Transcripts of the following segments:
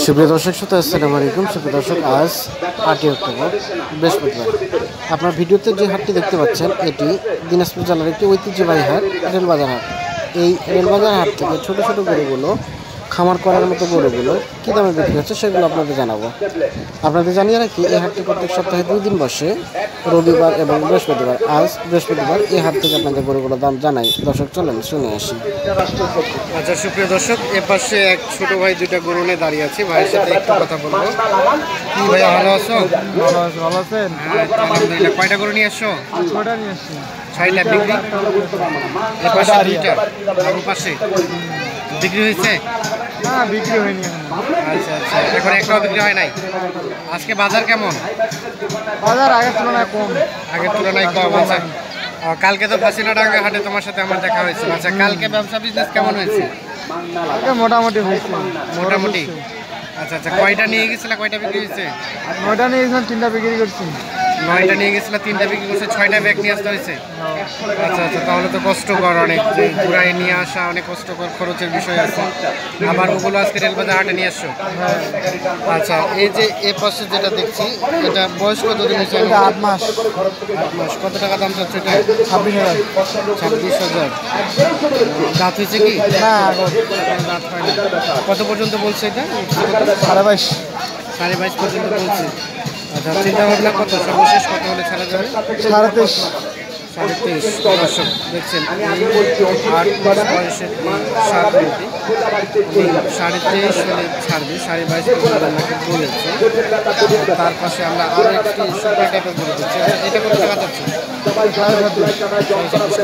সুপ্রিয় দর্শক শ্রোতা, আসসালামু আলাইকুম। সুপ্রিয় দর্শক, আজ 8ই অক্টোবর বৃহস্পতিবার। আপনার ভিডিওতে যে হাটটি দেখতে পাচ্ছেন এটি দিনাজপুর জেলার একটি ঐতিহ্যবাহী হাট, রেলবাজার হাট। এই রেলবাজার হাট থেকে ছোট ছোট গরুগুলো, খামার করার মতো গরুগুলো কী দামে বিক্রি হচ্ছে সেগুলো আপনাদের জানাবো। আপনাদের জানিয়ে রাখি, এই হাটটি প্রত্যেক সপ্তাহে 2 দিন বসে, রবিবার এবং বৃহস্পতিবার। আজ বৃহস্পতিবার এই হাট থেকে আপনাদের গরুগুলোর দাম জানাই। দর্শক চলেন শুনে আসি। আচ্ছা সুপ্রিয় দর্শক, এ পাশে এক ছোট ভাই 2টা গরু নিয়ে দাঁড়িয়ে আছে। ভাইয়ের সাথে একটু কথা বলবো। কি ভাইয়া, ভালো আছো? ভালো আছেন? আলহামদুলিল্লাহ। কয়টা গরু নিয়ে আসছো? 6টা নিয়ে আসছি। 6টা বিক্রি? এ পাশে 2টা আর ও পাশে বিক্রি হয়েছে? না, বিক্রি হয়নি। আচ্ছা আচ্ছা, এখন একটাও বিক্রি হয় নাই। আজকে বাজার কেমন? বাজার আগের তুলনায় কম। আগের তুলনায় কম আছে। কালকে তো ফাঁসিনাডাঙ্গা হাটে তোমার সাথে আমার দেখা হয়েছে। আচ্ছা, কালকে ব্যবসা বিজনেস কেমন হয়েছে? মোটামুটি হয়েছে। মোটামুটি। আচ্ছা আচ্ছা, কয়টা নিয়ে গেছিলে, কয়টা বিক্রি হয়েছে? 9টা নিয়ে গেছিলাম, 3টা বিক্রি করছি। 9টা নিয়ে গেছিলে, 3টা বিক্রি করছে, 6টা ব্যাগ নিয়ে আসতে হয়েছে। আচ্ছা আচ্ছা, তাহলে তো কষ্টকর অনেক, যে ঘুরাই নিয়ে আসা অনেক কষ্টকর, খরচের বিষয় আছে। আবার ওগুলো আজকে রেলবাজার হাটে নিয়ে আসছো? আচ্ছা, এই যে এ পাশে যেটা দেখছি, এটা বয়স কতদিন হয়েছে? 8 মাস। 8 মাস। কত টাকা দাম চাচ্ছে এটা? 26,000। 26,000। দাঁত হয়েছে কি? না, দাঁত হয় না। কত পর্যন্ত বলছে এটা? 22.5। 22.5 পর্যন্ত বলছে। আচ্ছা, চিন্তা ভাবনা কত, সর্বশেষ কত হলে ছাড়া যাবে? 23.5। 23.5। দর্শক দেখছেন, 8 মাস বয়সের সার গরুটি 23.5 হলে ছাড়বে, 22.5 পর্যন্ত আমাকে বলেছে। তার পাশে আমরা আরও একটি সুপার টাইপের গরু দিচ্ছি। এটা কত টাকা যাচ্ছে?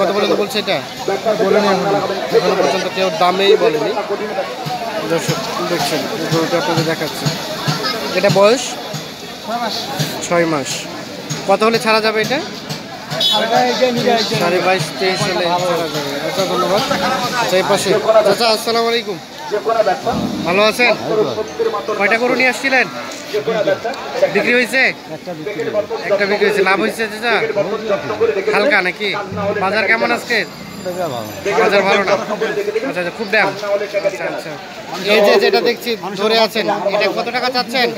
কত পর্যন্ত বলছে এটা? বলেনি এখনো পর্যন্ত কেউ দামেই বলেনি। দর্শক দেখছেন, গরুটা আপনাদের দেখাচ্ছে। এটা বয়স 6 মাস। কত হলে ছাড়া যাবে এটা? 22.5-23 হলে ছাড়া যাবে। আচ্ছা, ধন্যবাদ। আচ্ছা, এই পাশে চাচা, আসসালামু আলাইকুম। ভালো আছেন? কয়টা গরু নিয়ে আসছিলেন? বিক্রি হয়েছে? একটা বিক্রি হয়েছে। লাভ হয়েছে চাচা? হালকা নাকি? বাজার কেমন আজকে? বাজার ভালো না। আচ্ছা আচ্ছা, খুব দাম। আচ্ছা আচ্ছা, এই যে যেটা দেখছি ধরে আছেন, এটা কত টাকা চাচ্ছেন?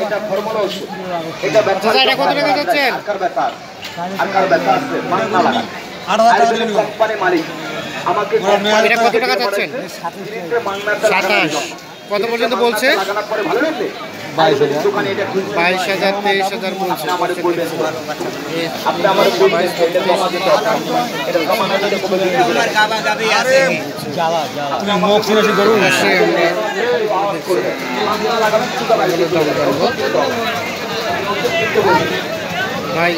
চাচা, এটা কত টাকা চাচ্ছেন? এটা কত টাকা চাচ্ছেন? 27। কত পর্যন্ত বলছে? 22,000, 23,000 বলছে। ভাই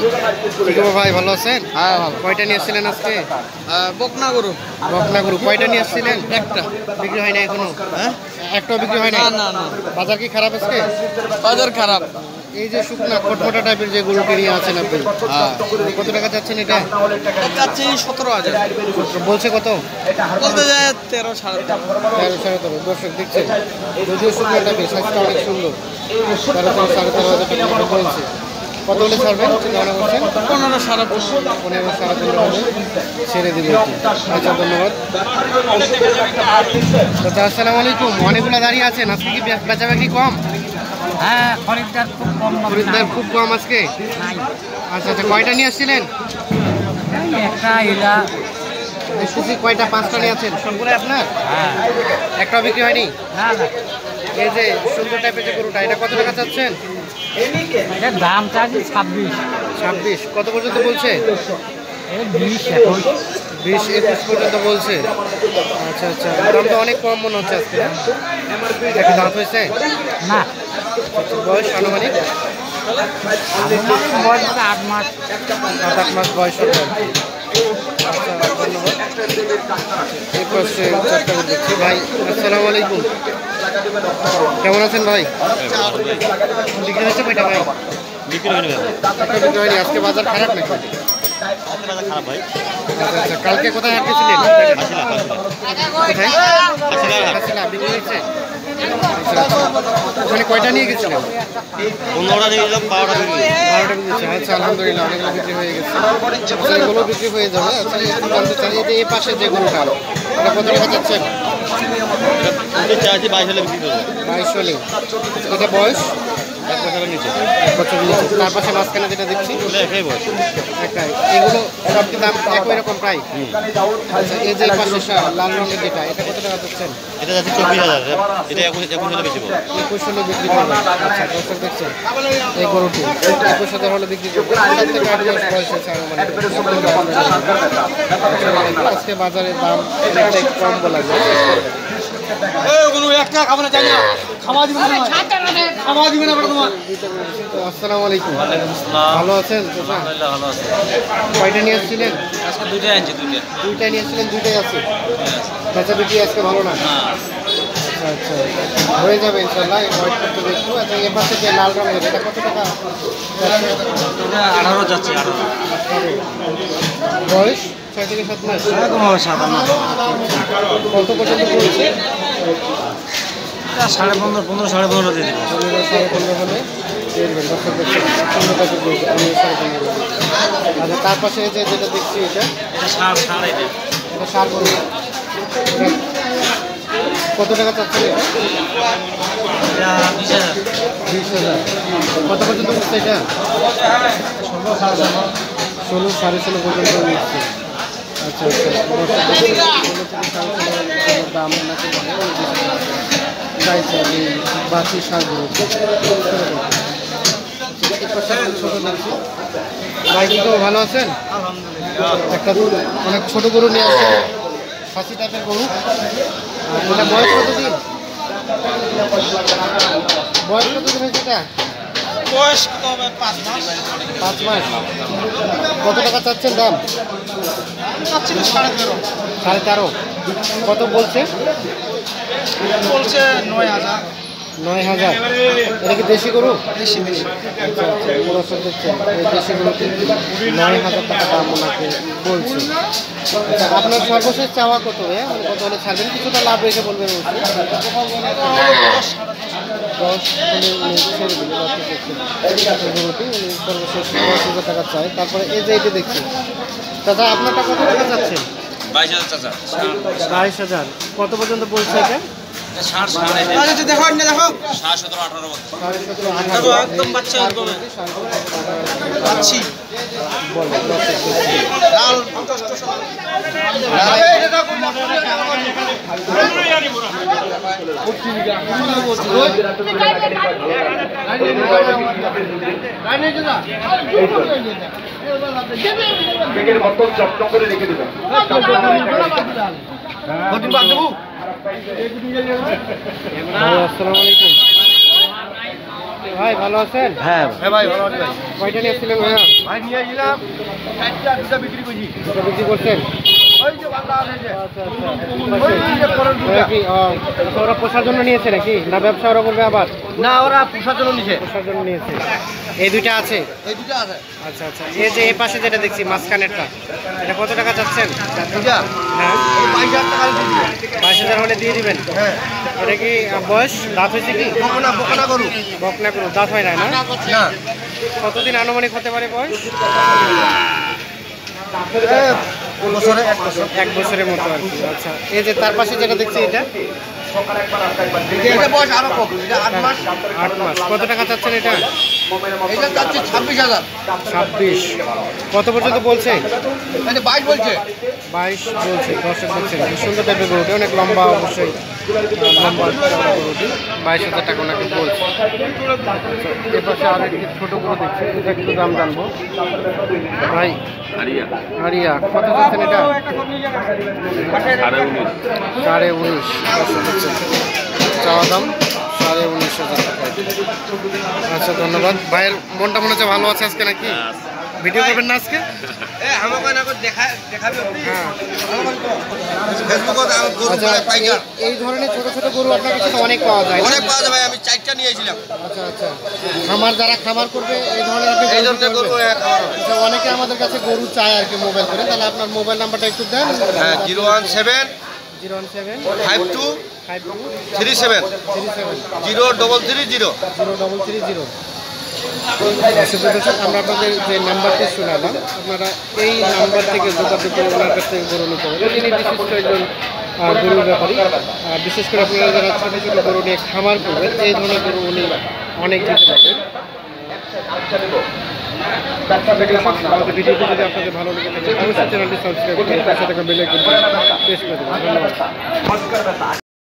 ভাই, ভালো আছেন? হ্যাঁ, ভালো। কয়টা নিয়ে আসছিলেন আজকে? বকনা গরু। বকনা গরু কয়টা নিয়ে আসছিলেন? একটা। বিক্রি হয় না এখনো? হ্যাঁ, একটাও বিক্রি হয় না? না না। বাজার কি খারাপ আজকে? বাজার খারাপ। এই যে শুকনা খটমটা টাইপের যে গরুটি নিয়ে আছেন আপনি, কত টাকা যাচ্ছেন এটা? যাচ্ছে 17,000। বলছে কত? বলতে যায় 13, 13.5। 13-13.5। দর্শক দেখছেন, যদিও শুকনা টাইপের, সাইজটা অনেক সুন্দর। 13-13.5 টাকা বলছে। কত হলে ছাড়বেন চিন্তা ভাবনা করছেন? 15, 15.5। 15-15.5 হলে ছেড়ে দিবে। আচ্ছা, ধন্যবাদ। দাদা, আসসালামু আলাইকুম। অনেকগুলো দাঁড়িয়ে আছেন, আজকে কি বেচা বিক্রি কম? হ্যাঁ, খরিদ্দার খুব কম। খরিদ্দার খুব কম আজকে? আচ্ছা আচ্ছা, কয়টা নিয়ে আসছিলেন? একটা এলা দেখতেছি কয়টা, 5টা নিয়ে আছেন। সবগুলো আপনার? হ্যাঁ। একটাও বিক্রি হয়নি? না না, এই যে সুন্দর টাইপের যে গরুটা, এটা কত টাকা চাচ্ছেন? এর দাম চাচ্ছি 26। 26। কত পর্যন্ত বলছে? 20, 21। 20-21 পর্যন্ত বলছে। আচ্ছা আচ্ছা, দামটা অনেক কম মনে হচ্ছে আজকে। একটা দাঁত হয়েছে? না, বয়স আনুমানিক? বয়স 8 মাস। 7-8 মাস বয়স হবে। আচ্ছা, ধন্যবাদ। এই পাশে 4টা করে দেখছি। ভাই, আসসালামু আলাইকুম। কেমন আছেন ভাই? বিক্রি হয়েছে কয়টা ভাই? বিক্রি হয়নি ভাই। একটা বিক্রি হয়নি। আজকে বাজার খারাপ নাকি? খারাপ ভাই। আচ্ছা আচ্ছা, কালকে কোথায় হাট গেছিলেন? কোথায়? হাসিলা। বিক্রি হয়েছে? আচ্ছা আচ্ছা, ওখানে কয়টা নিয়ে গেছিলেন? 15টা নিয়ে গেলাম, 12টা নিয়ে গেলাম। 12টা বিক্রি হয়েছে। আচ্ছা, আলহামদুলিল্লাহ, অনেকগুলো বিক্রি হয়ে গেছে। আচ্ছা, এগুলো বিক্রি হয়ে যাবে। আচ্ছা, একটু জানতে চাই, এই যে এই পাশে যে গরুটা, এটা কত টাকা চাচ্ছেন? ওটা চাইছি 22 হলে বিক্রি করবো। 22 হলে। এটা বয়স 1 বছরের নিচে। 1 বছর নিচে। তার পাশে মাঝখানে যেটা দেখছি ওটা একই বয়স। একটাই। এগুলো সব কি দাম একই রকম প্রায়? আচ্ছা, এই যে পাশে লাল রঙের যেটা, এটা কত টাকা চাচ্ছেন? এটা যাচ্ছে 24,000, এটা 21 হলে বেশি বলবো। 21 হলে বিক্রি করবেন। আচ্ছা, দর্শক দেখছেন এই গরুটি 21,000 হলে বিক্রি করবেন। 7 থেকে 8 মাস বয়স হয়েছে আনুমানিক। আজকে বাজারের দাম অনেকটাই কম বলা যায়। আসসালামু আলাইকুম। ভালো আছেন? কয়টা নিয়ে আসছিলেন? আজকে দুইটাই আনছি, দুইটা নিয়ে আসছিলেন, দুইটাই আছে। বেচা বিক্রি আজকে ভালো না? আচ্ছা আচ্ছা, হয়ে যাবে ইনশাল্লাহ। ওয়েট করতে দেখবো। আচ্ছা, এবার থেকে লাল রঙের এটা কত টাকা? 18 যাচ্ছে। বয়স 6 থেকে 7 মাস। কত পর্যন্ত পড়েছে? 15.5 15.5 দিয়ে দিবো। 15.5 হলে দেখবেন। দর্শক দেখছেন সুন্দর টাকা দিয়েছে। আমি 15.5। আচ্ছা, তার পাশে যে যেটা দেখছি এটা এটা সার গরু। কত টাকা চাচ্ছেন এটা? 20,000। কত পর্যন্ত উঠছে এটা? 16 16.5 পর্যন্ত উঠছে। আচ্ছা আচ্ছা, 16 থেকে 16,500 দাম নাকি বলে চাইছে এই বাকি সারগুলো। ছোট দেখছি। ভাই কি কেউ ভালো আছেন? একটা অনেক ছোট গরু নিয়ে আসছে, খাসি টাইপের গরু। এটা বয়স কতদিন? বয়স কতদিন হয়েছে এটা? বয়স কত হবে? 5 মাস। 5 মাস। কত টাকা চাচ্ছেন দাম? 13.5। কত বলছে? 9,000। 9,000। এটা কি দেশি গরু? দেশি। আচ্ছা আচ্ছা, দর্শক দেখছেন এই দেশি গরুটি 9,000 টাকা দাম ওনাকে বলছে। আচ্ছা, আপনার সর্বশেষ চাওয়া কত? মানে কত হলে ছাড়বেন? কিছুটা লাভ রেখে বলবেন। 10 হলে উনি ছেড়ে দিলেন। দর্শক দেখছেন গরুটি উনি সর্বশেষ 10,000 টাকা চায়। তারপরে এই যে এটা দেখছি, দাদা আপনারটা কত টাকা চাচ্ছেন? 22,000 চাচা। 22,000। কত পর্যন্ত বলছে এটা? 60 দেখো 17 18 একদম বাচ্চা একদম বাচ্চি বল লাল আসসালামু আলাইকুম ভাই, ভালো আছেন? হ্যাঁ ভাই ভালো আছি ভাই। কয়টা নিয়েছিলেন ভাইয়া? ভাই নিয়ে গেলাম দুটা বিক্রি করছি। দুটো বিক্রি করছেন? ওই যে বান্দা আছে যে আচ্ছা আচ্ছা, কি ওরা পোষার জন্য নিয়েছে নাকি না ব্যবসা ওরা করবে আবার? না, ওরা পোষার জন্য নিছে। পোষার জন্য নিয়েছে। এই দুইটা আছে? এই দুটো আছে। আচ্ছা আচ্ছা, এই যে এই পাশে যেটা দেখছি মাঝখানেরটা, এটা কত টাকা চাচ্ছেন? দুটা হ্যাঁ, 22,000 টাকা দিয়ে দিবেন। 22,000 হলে দিয়ে দিবেন। হ্যাঁ, এটা কি বয়স দাঁত হয়েছে কি? বকনা গরু। বকনা করু দাঁত হয় না? না, না, কতদিন আনুমানিক হতে পারে বয়স? 1 বছরে 1 বছর। 1 বছরের মতো আর কি। আচ্ছা, এই যে তার পাশে যেটা দেখছি এটা এটা বয়স আরো কম, এটা 8 মাস। 8 মাস। কত টাকা চাচ্ছেন এটা? এটা যাচ্ছে 26,000। 26। কত পর্যন্ত বলছে? এটা 22 বলছে। 22 বলছে। দর্শক দেখছেন কি সুন্দর টাইপের গরুটি, অনেক লম্বা, অবশ্যই লম্বা চওড়া গরুটি। 22,000 টাকা ওনাকে বলছে। এর পাশে আর একটি ছোট গরু দেখছি, এটা একটু দাম জানবো ভাই। আরিয়া কত চাচ্ছেন এটা? 19.5। চাওয়া দাম 19,500 টাকা। আচ্ছা, ধন্যবাদ ভাইয়ের। মনটা মনে হচ্ছে ভালো আছে আজকে নাকি? ভিডিও করবেন না আজকে? আচ্ছা, এই ধরনের ছোট ছোট গরু আপনার কাছে তো অনেক পাওয়া যায়। অনেক পাওয়া যাবে। আমি 4টা নিয়েছিলাম। আচ্ছা আচ্ছা, খামার যারা খামার করবে এই ধরনের আপনি এই গরু ধরনের গরু করবেন? খাওয়ানো। আচ্ছা, অনেকে আমাদের কাছে গরু চায় আর কি মোবাইল করে, তাহলে আপনার মোবাইল নাম্বারটা একটু দেন। হ্যাঁ, 017 017 52 52 37 37 0330। 0330। সুপ্রদর্শক, আমরা আপনাদের যে নাম্বারটি শোনালাম, আপনারা এই নাম্বার থেকে যোগাযোগ করে ওনার কাছ থেকে গরু নিতে হবে। তিনি বিশিষ্ট একজন গরুর ব্যাপারী। বিশেষ করে আপনারা যারা ছোটো ছোটো গরু নিয়ে খামার করবেন এই ধরনের গরু উনি অনেক দিতে পারবেন। আমাদের ভিডিওটি যদি আপনাদের ভালো লেগে থাকে অবশ্যই চ্যানেলটি সাবস্ক্রাইব করে পাশে থাকা বেল আইকনটি প্রেস করে দেবেন। ধন্যবাদ।